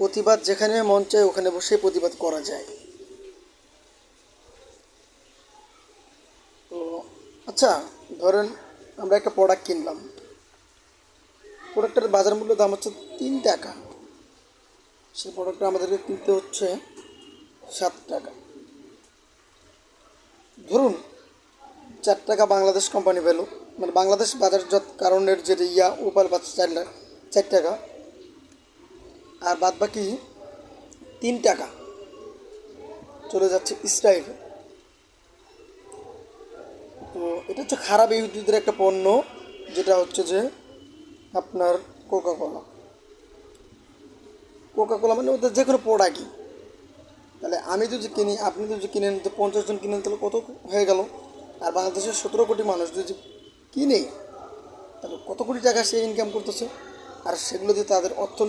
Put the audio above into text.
প্রতিবাদ যেখানে মন চায় ওখানে বসে প্রতিবাদ করা যায়। তো আচ্ছা, ধরেন আমরা একটা প্রোডাক্ট কিনলাম, প্রোডাক্টের বাজার মূল্য দাম হচ্ছে 3 টাকা, সেই প্রোডাক্টটা আমাদেরকে কিনতে হচ্ছে 7 টাকা। ধরুন 4 টাকা বাংলাদেশ কোম্পানি পেল, মানে বাংলাদেশ বাজারজাত কারণের যে ওপাল পাচ্ছে 4 টাকা, আর বাদ বাকি 3 টাকা চলে যাচ্ছে ইসরায়েলে। তো এটা হচ্ছে খারাপ ইহুদিদের একটা পণ্য, যেটা হচ্ছে যে আপনার কোকা কোলা। কোকা কোলা মানে ওদের যে কোনো প্রোডাক্টই। তাহলে আমি যদি কিনি, আপনি যদি কিনেন, তো 50 জন কিনেন, তাহলে কত হয়ে গেল? আর বাংলাদেশের 17 কোটি মানুষ যদি কিনে, তাহলে কত কোটি টাকা সে ইনকাম করতেছে, আর সেগুলো দিয়ে তাদের অর্থ